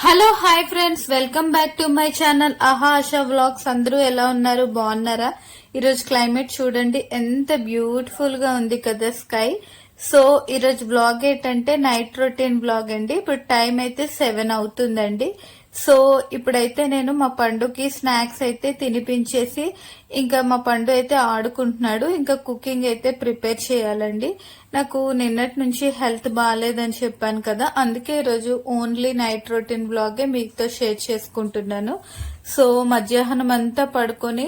Hello hi friends, welcome back to my channel ASHA vlogs. అందరూ ఎలా ఉన్నారు? బాగున్నారా? ఈరోజు క్లైమేట్ చూడండి ఎంత బ్యూటిఫుల్ గా ఉంది కదా స్కై. సో ఈరోజు బ్లాగ్ ఏంటంటే నైట్ రొటీన్ బ్లాగ్ అండి. ఇప్పుడు టైం అయితే 7 అవుతుందండి. సో ఇప్పుడైతే నేను మా పండుకి స్నాక్స్ అయితే తినిపించేసి ఇంకా మా పండు అయితే ఆడుకుంటున్నాడు. ఇంకా కుకింగ్ అయితే ప్రిపేర్ చేయాలండి. నాకు నిన్నటి నుంచి హెల్త్ బాగాలేదని చెప్పాను కదా, అందుకే ఈరోజు ఓన్లీ నైట్ రొటీన్ బ్లాగే మీతో షేర్ చేసుకుంటున్నాను. సో మధ్యాహ్నం అంతా పడుకొని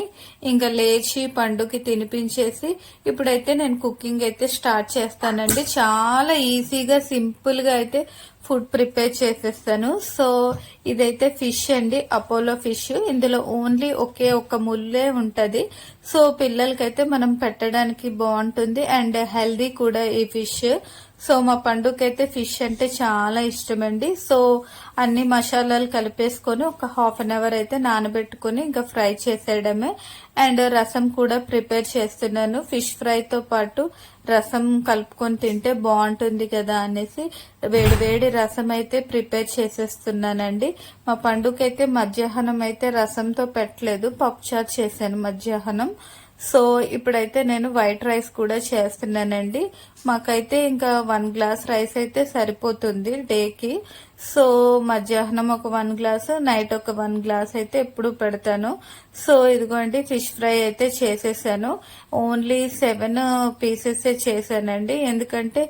ఇంకా లేచి పండుకి తినిపించేసి ఇప్పుడైతే నేను కుకింగ్ అయితే స్టార్ట్ చేస్తానండి. చాలా ఈజీగా సింపుల్ గా అయితే ఫుడ్ ప్రిపేర్ చేసేస్తాను. సో ఇదైతే ఫిష్ అండి, అపోలో ఫిష్. ఇందులో ఓన్లీ ఒకే ఒక ముల్లే ఉంటది. సో పిల్లలకైతే మనం పెట్టడానికి బాగుంటుంది అండ్ హెల్దీ కూడా ఈ ఫిష్. సో మా పండుకైతే ఫిష్ అంటే చాలా ఇష్టం అండి. సో అన్ని మసాలాలు కలిపేసుకొని ఒక హాఫ్ అన్ అవర్ అయితే నానబెట్టుకుని ఇంకా ఫ్రై చేసేయడమే. అండ్ రసం కూడా ప్రిపేర్ చేస్తున్నాను. ఫిష్ ఫ్రైతో పాటు రసం కలుపుకొని తింటే బాగుంటుంది కదా అనేసి వేడి వేడి రసం అయితే ప్రిపేర్ చేసేస్తున్నానండి. మా పండుకైతే మధ్యాహ్నం అయితే రసంతో పెట్టలేదు, పప్పుచారు చేశాను మధ్యాహ్నం. సో ఇప్పుడైతే నేను వైట్ రైస్ కూడా చేస్తున్నానండి. మాకైతే ఇంకా 1 గ్లాస్ రైస్ అయితే సరిపోతుంది డేకి. సో మధ్యాహ్నం ఒక 1 గ్లాస్, నైట్ ఒక 1 గ్లాస్ అయితే ఎప్పుడు పెడతాను. సో ఇదిగోండి ఫిష్ ఫ్రై అయితే చేసేసాను. ఓన్లీ 7 పీసెస్ చేశానండి, ఎందుకంటే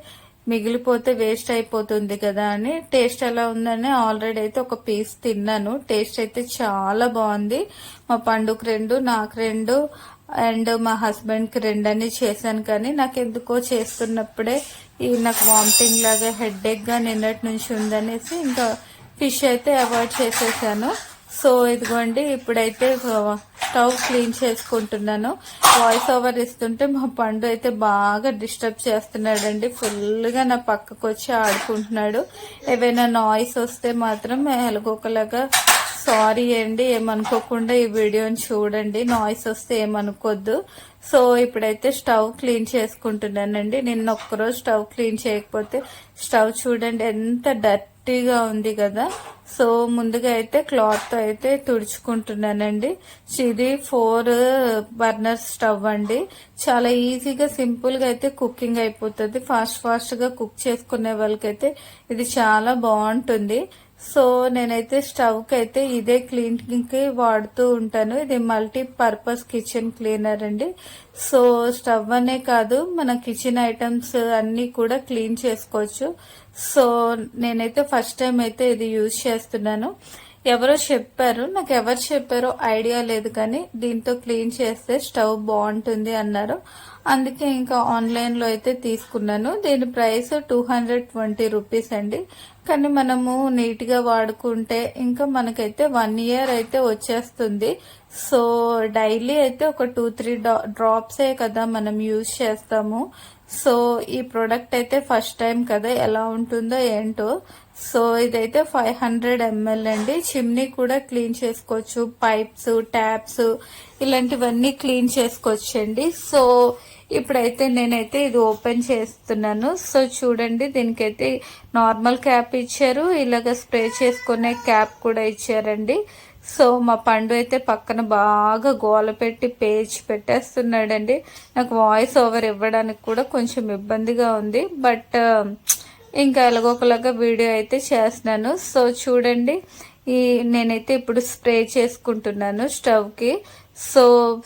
మిగిలిపోతే వేస్ట్ అయిపోతుంది కదా అని. టేస్ట్ ఎలా ఉందని ఆల్రెడీ అయితే ఒక పీస్ తిన్నాను. టేస్ట్ అయితే చాలా బాగుంది. మా పండుగ 2, నాకు 2 అండ్ మా హస్బెండ్ కి 2 అని చేశాను. కానీ నాకు ఎందుకో చేస్తున్నప్పుడే నాకు వామిటింగ్ లాగా హెడేక్ గా నిన్నటి నుంచి ఉందనేసి ఇంకా ఫిష్ అయితే అవాయిడ్ చేసేసాను. సో ఇదిగోండి ఇప్పుడైతే స్టవ్ క్లీన్ చేసుకుంటున్నాను. వాయిస్ ఓవర్ ఇస్తుంటే మా పండు అయితే బాగా డిస్టర్బ్ చేస్తున్నాడండి. ఫుల్ గా నా పక్కకు వచ్చి ఆడుకుంటున్నాడు. ఏవైనా నాయిస్ వస్తే మాత్రం ఎలాగోకలాగా సారీ అండి, ఏమనుకోకుండా ఈ వీడియోని చూడండి. నాయిస్ వస్తే ఏమనుకోద్దు. సో ఇప్పుడైతే స్టవ్ క్లీన్ చేసుకుంటున్నానండి. నిన్న ఒక్కరోజు స్టవ్ క్లీన్ చేయకపోతే స్టవ్ చూడండి ఎంత డర్టీగా ఉంది కదా. సో ముందుగా అయితే క్లాత్ తో అయితే తుడుచుకుంటున్నానండి. ఇది 4 బర్నర్ స్టవ్ అండి. చాలా ఈజీగా సింపుల్ గా అయితే కుకింగ్ అయిపోతుంది. ఫాస్ట్ గా కుక్ చేసుకునే వాళ్ళకైతే ఇది చాలా బాగుంటుంది. సో నేనైతే స్టవ్ కి అయితే ఇదే క్లీనింగ్ కి వాడుతూ ఉంటాను. ఇది మల్టీ పర్పస్ కిచెన్ క్లీనర్ అండి. సో స్టవ్ అనే కాదు, మన కిచెన్ ఐటమ్స్ అన్ని కూడా క్లీన్ చేసుకోవచ్చు. సో నేనైతే ఫస్ట్ టైం అయితే ఇది యూజ్ చేస్తున్నాను. ఎవరో చెప్పారు, నాకు ఎవరు చెప్పారో ఐడియా లేదు, కానీ దీంతో క్లీన్ చేస్తే స్టవ్ బాగుంటుంది అన్నారు. అందుకే ఇంకా ఆన్లైన్ లో అయితే తీసుకున్నాను. దీని ప్రైస్ 220 రూపీస్ అండి. కానీ మనము నీట్ గా వాడుకుంటే ఇంకా మనకైతే 1 ఇయర్ అయితే వచ్చేస్తుంది. సో డైలీ అయితే ఒక 2-3 డ్రాప్సే కదా మనం యూజ్ చేస్తాము. సో ఈ ప్రోడక్ట్ అయితే ఫస్ట్ టైం కదా, ఎలా ఉంటుందో ఏంటో. సో ఇదైతే 500 ml అండి. చిమ్నీ కూడా క్లీన్ చేసుకోవచ్చు, పైప్స్, ట్యాప్స్ ఇలాంటివన్నీ క్లీన్ చేసుకోవచ్చు అండి. సో ఇప్పుడైతే నేనైతే ఇది ఓపెన్ చేస్తున్నాను. సో చూడండి దీనికైతే నార్మల్ క్యాప్ ఇచ్చారు, ఇలాగ స్ప్రే చేసుకునే క్యాప్ కూడా ఇచ్చారండి. సో మా పండు అయితే పక్కన బాగా గోల పెట్టి పేజ్ పెట్టేస్తున్నాడండి. నాకు వాయిస్ ఓవర్ ఇవ్వడానికి కూడా కొంచెం ఇబ్బందిగా ఉంది, బట్ ఇంకా ఎలాగోకలాగా వీడియో అయితే చేస్తున్నాను. సో చూడండి నేనైతే ఇప్పుడు స్ప్రే చేసుకుంటున్నాను స్టవ్ కి. సో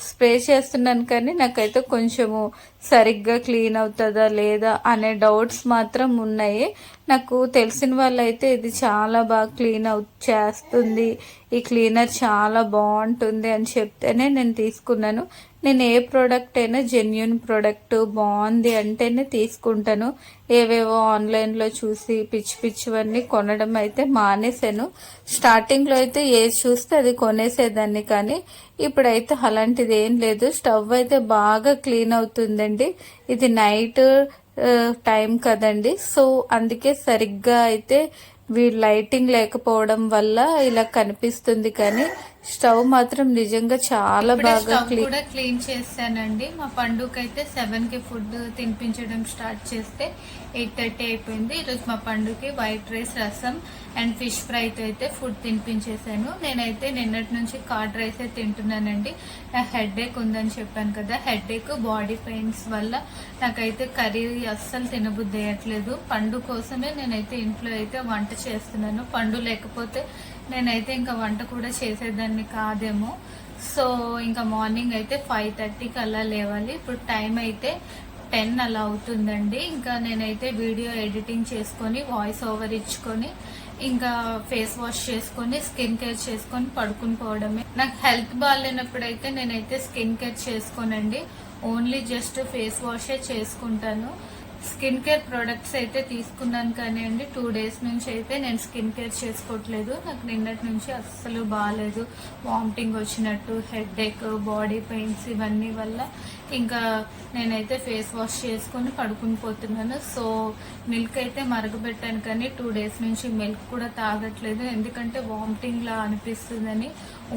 స్ప్రే చేస్తున్నాను కానీ నాకైతే కొంచెము సరిగ్గా క్లీన్ అవుతుందా లేదా అనే డౌట్స్ మాత్రం ఉన్నాయి. నాకు తెలిసిన వాళ్ళైతే ఇది చాలా బాగా క్లీన్ చేస్తుంది, ఈ క్లీనర్ చాలా బాగుంటుంది అని చెప్తేనే నేను తీసుకున్నాను. నేను ఏ ప్రోడక్ట్ అయినా జెన్యున్ ప్రోడక్ట్ బాగుంది అంటేనే తీసుకుంటాను. ఏవేవో ఆన్లైన్లో చూసి పిచ్చివన్నీ కొనడం అయితే మానేశాను. స్టార్టింగ్లో అయితే ఏది చూస్తే అది కొనేసేదాన్ని, కానీ ఇప్పుడైతే అలాంటిది ఏం లేదు. స్టవ్ అయితే బాగా క్లీన్ అవుతుందండి. ఇది నైట్ టైం కదండి, సో అందుకే సరిగ్గా అయితే లైటింగ్ లేకపోవడం వల్ల ఇలా కనిపిస్తుంది. కానీ స్టవ్ మాత్రం నిజంగా చాలా బాగా కూడా క్లీన్ చేశానండి. మా పండుకైతే 7 కి ఫుడ్ తినిపించడం స్టార్ట్ చేస్తే 8:30 అయిపోయింది. ఈరోజు మా పండుకి వైట్ రైస్, రసం అండ్ ఫిష్ ఫ్రైతో అయితే ఫుడ్ తినిపించేశాను. నేనైతే నిన్నటి నుంచి కర్డ్ రైస్ తింటున్నానండి. నా హెడ్ ఏక్ ఉందని చెప్పాను కదా, హెడ్ ఏక్ బాడీ పెయిన్స్ వల్ల నాకైతే కర్రీ అస్సలు తినబుద్ధి అయ్యట్లేదు. పండు కోసమే నేనైతే ఇంట్లో అయితే వంట చేస్తున్నాను. పండు లేకపోతే నేనైతే ఇంకా వంట కూడా చేసేదాన్ని కాదేమో. సో ఇంకా మార్నింగ్ అయితే 5:30కి అలా లేవాలి. ఇప్పుడు టైం అయితే 10 అలా అవుతుందండి. ఇంకా నేనైతే వీడియో ఎడిటింగ్ చేసుకొని వాయిస్ ఓవర్ ఇచ్చుకొని ఇంకా ఫేస్ వాష్ చేసుకొని స్కిన్ కేర్ చేసుకొని పడుకుని పోవడమే. నాకు హెల్త్ బాగాలేనప్పుడైతే నేనైతే స్కిన్ కేర్ చేసుకోనండి. ఓన్లీ జస్ట్ ఫేస్ వాషే చేసుకుంటాను. స్కిన్ కేర్ ప్రొడక్ట్స్ అయితే తీసుకున్నాను కానీ అండి 2 డేస్ నుంచి అయితే నేను స్కిన్ కేర్ చేసుకోవట్లేదు. నాకు నిన్నటి నుంచి అస్సలు బాగాలేదు. వామిటింగ్ వచ్చినట్టు, హెడ్ ఏక్, బాడీ పెయిన్స్ ఇవన్నీ వల్ల ఇంకా నేనైతే ఫేస్ వాష్ చేసుకుని పడుకుని పోతున్నాను. సో మిల్క్ అయితే మరగబెట్టాను కానీ 2 డేస్ నుంచి మిల్క్ కూడా తాగట్లేదు. ఎందుకంటే వామిటింగ్ లా అనిపిస్తుందని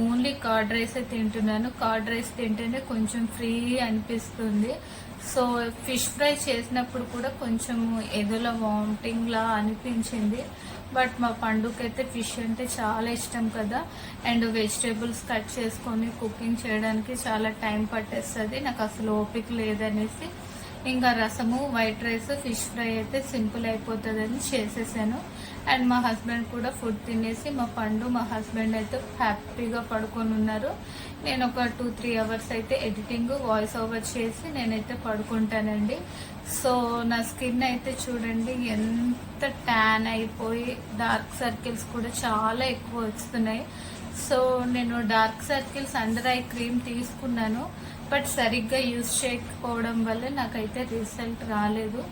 ఓన్లీ కర్డ్ రైస్ తింటున్నాను. కర్డ్ రైస్ తింటేనే కొంచెం ఫ్రీ అనిపిస్తుంది. సో ఫిష్ ఫ్రై చేసినప్పుడు కూడా కొంచెం ఏదోలా వామిటింగ్ లా అనిపించింది. బట్ మా పండుకైతే ఫిష్ అంటే చాలా ఇష్టం కదా, అండ్ వెజిటేబుల్స్ కట్ చేసుకొని కుకింగ్ చేయడానికి చాలా టైం పట్టేస్తుంది. నాకు అసలు ఓపిక లేదనేసి ఇంకా రసము, వైట్ రైస్, ఫిష్ ఫ్రై అయితే సింపుల్ అయిపోతుందని చేసేసాను. అండ్ మా హస్బెండ్ కూడా ఫుడ్ తినేసి మా పండు, మా హస్బెండ్ అయితే హ్యాపీగా పడుకొని ఉన్నారు. నేను ఒక 2-3 అవర్స్ అయితే ఎడిటింగ్, వాయిస్ ఓవర్ చేసి నేనైతే పడుకుంటానండి. సో నా స్కిన్ అయితే చూడండి ఎంత ట్యాన్ అయిపోయి డార్క్ సర్కిల్స్ కూడా చాలా ఎక్కువ వస్తున్నాయి. సో నేను dark circles under ice cream తీసుకున్నాను, బట్ సరిగ్గా యూజ్ చేయకపోవడం వల్ల నాకైతే రిజల్ట్ రాలేదు.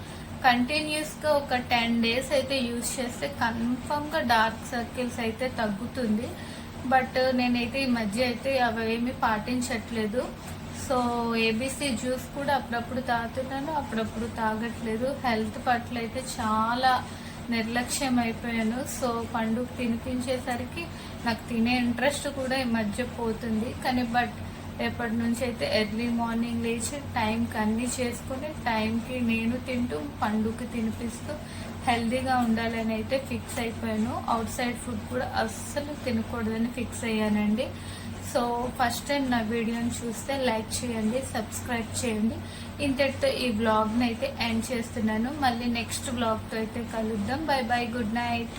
కంటిన్యూస్గా ఒక 10 డేస్ అయితే యూజ్ చేస్తే కన్ఫర్మ్గా డార్క్ సర్కిల్స్ అయితే తగ్గుతుంది. బట్ నేనైతే ఈ మధ్య అయితే అవేమీ పాటించట్లేదు. సో ఏబీసీ జ్యూస్ కూడా అప్పుడప్పుడు తాగుతున్నాను, అప్పుడప్పుడు తాగట్లేదు. హెల్త్ పట్ల అయితే చాలా నిర్లక్ష్యం అయిపోయాను. సో పండుగ తినిపించేసరికి నాకు తినే ఇంట్రెస్ట్ కూడా ఈ మధ్య పోతుంది. కానీ బట్ రేపటి నుంచి అయితే ఎర్లీ మార్నింగ్ లేచి టైంకి అన్నీ చేసుకుని టైంకి నేను తింటూ పండుగకి తినిపిస్తూ హెల్తీగా ఉండాలని అయితే ఫిక్స్ అయిపోయాను. అవుట్ సైడ్ ఫుడ్ కూడా అస్సలు తినకూడదని ఫిక్స్ అయ్యానండి. సో ఫస్ట్ టైం నా వీడియోని చూస్తే లైక్ చేయండి, సబ్స్క్రైబ్ చేయండి. ఇంతటితో ఈ వ్లాగ్ని అయితే ఎండ్ చేస్తున్నాను. మళ్ళీ నెక్స్ట్ వ్లాగ్తో అయితే కలుద్దాం. By by, good night.